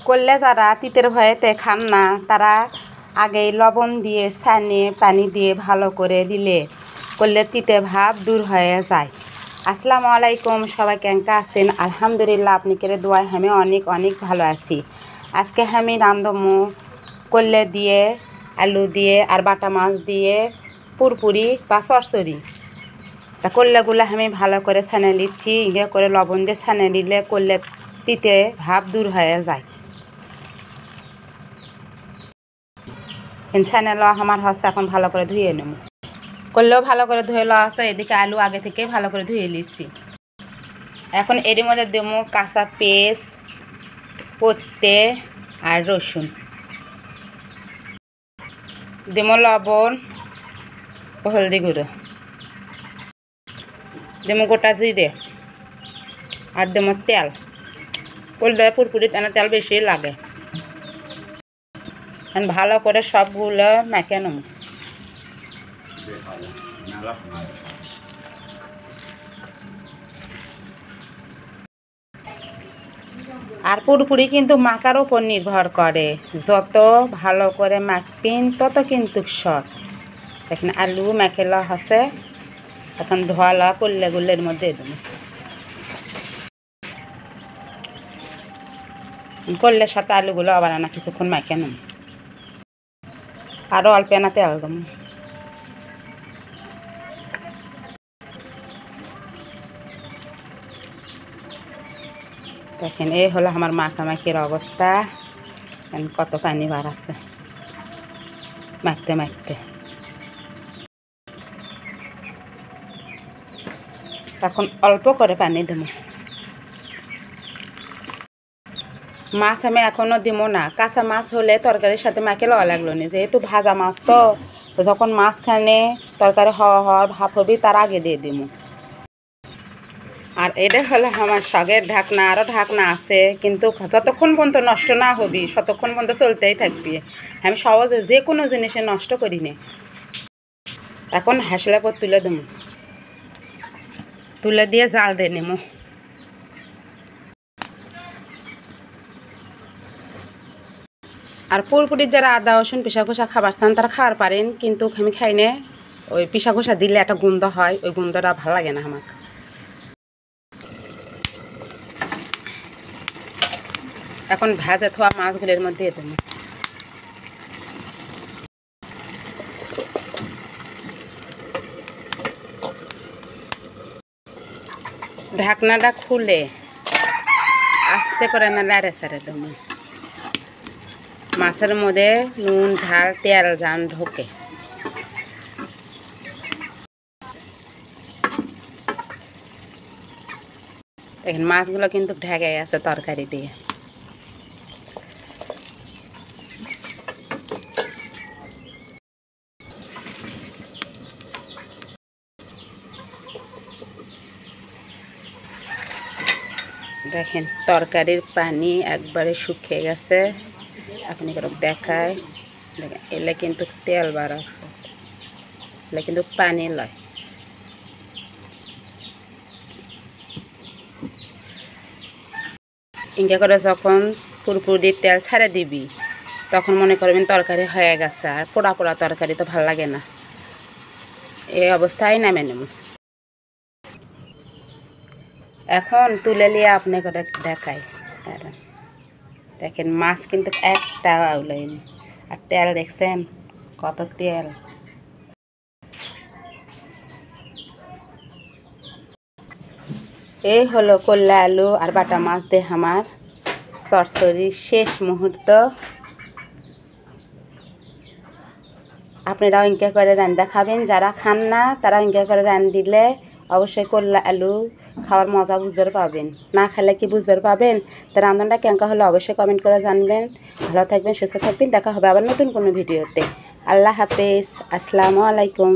করলে যারা তিতের ভয়েতে খান না তারা আগে লবণ দিয়ে ছানে পানি দিয়ে ভালো করে দিলে করলে তিতে ভাব দূর হয়ে যায়। আসসালামু আলাইকুম, সবাই কেমন আছেন? আলহামদুলিল্লাহ, আপনি করে দোয়ায় আমি অনেক অনেক ভালো আছি। আজকে আমি রান্ধমু করলে দিয়ে আলু দিয়ে আর বাটা মাছ দিয়ে পুরপুরি বা চরচরি। তা করলেগুলো আমি ভালো করে ছানে নিচ্ছি, ইয়ে করে লবণ দিয়ে ছানে নিলে করলে তিতে ভাব দূর হয়ে যায়। ছানে লওয়া আমার হচ্ছে, এখন ভালো করে ধুয়ে নেব। করলেও ভালো করে ধুয়ে লওয়া আছে, এদিকে আলু আগে থেকে ভালো করে ধুয়ে নিচ্ছি। এখন এর মধ্যে দেবো কাঁচা পেঁয়াজ, পত্তে আর রসুন, দেবো লবণ ও হলদি গুঁড়ো, দেবো গোটা জিরে আর দেবো তেল। করলে পুরপুরি তেল বেশি লাগে। ভালো করে সবগুলো মেখে নেব। আর পুরপুরি কিন্তু মাখার উপর নির্ভর করে, যত ভালো করে মাখবেন তত কিন্তু সৎ। এখন আলু মেখেলা আছে, এখন ধোয়ালা করলেগুলোর মধ্যে দেবো। করলের সাথে আলুগুলো আবার আনা কিছুক্ষণ মেখে নেব। আরও অল্প আনা তেল দেবো। দেখেন এই হলো আমার মাখামাখির অবস্থা। কত পানি বার আছে মাখতে মাখতে। এখন অল্প করে পানি দেবো। মাছ আমি এখনও দিব না, কাঁচা মাছ হলে তরকারির সাথে মাখে লওয়া লাগলো না, যেহেতু ভাজা মাছ তো যখন মাছখানে তরকারি হওয়ার ভাপ হবে তার আগে দিয়ে দিব। আর এটা হলো আমার শাকের ঢাকনা, আরও ঢাকনা আছে, কিন্তু যতক্ষণ পর্যন্ত নষ্ট না হবি ততক্ষণ পর্যন্ত চলতেই থাকবি। আমি সহজে যে কোনো জিনিসে নষ্ট করি না। এখন হাসলে পর তুলে দেবো, তুলে দিয়ে জাল দিয়ে নেব। আর পুরপুরির যারা আদা রসুন পিসা খোসা খাবার চান তারা খাবার পারেন, কিন্তু আমি খাই না। ওই পিসা খোসা দিলে একটা গন্ধ হয়, ওই গন্ধটা ভালো লাগে না আমাকে। এখন ভাজা থোয়া মাছগুলোর মধ্যে দেবো। ঢাকনাটা খুলে আস্তে করে না লাড়ে সাড়ে দেবো। মাছের মধ্যে নুন ঝাল তেল জান ঢোকে। দেখেন মাছগুলো কিন্তু ঢেকে আছে তরকারি দিয়ে। দেখেন তরকারির পানি একবারে শুকিয়ে গেছে। আপনি করে দেখায় দেখেন, এলে কিন্তু তেল বার আছে, এলে কিন্তু পানি লয়। ইঙ্গা করে যখন পুরপুরি তেল ছাড়ে দিবি তখন মনে করবেন তরকারি হয়ে গেছে। আর পোড়া পোড়া তরকারি তো ভালো লাগে না, এই অবস্থায় নামে নেব। এখন তুলে নিয়ে আপনি করে দেখাই। দেখেন মাছ কিন্তু একটা উলাইনি, আর তেল দেখছেন কত তেল। এই হলো করলা আলু আর বাটা মাছ দিয়ে আমার চরচরির শেষ মুহূর্ত। আপনারাও ইনকা করে রান্না খাবেন, যারা খান না তারা ইনকা করে রান্না দিলে অবশ্যই করলা আলু খাওয়ার মজা বুঝতে পাবেন। না খেলে কি বুঝতে পাবেন? তো রান্নাটা কেমন হলে অবশ্যই কমেন্ট করে জানবেন। ভালো থাকবেন, সুস্থ থাকবেন, দেখা হবে আবার নতুন কোনো ভিডিওতে। আল্লাহ হাফেজ, আসসালামু আলাইকুম।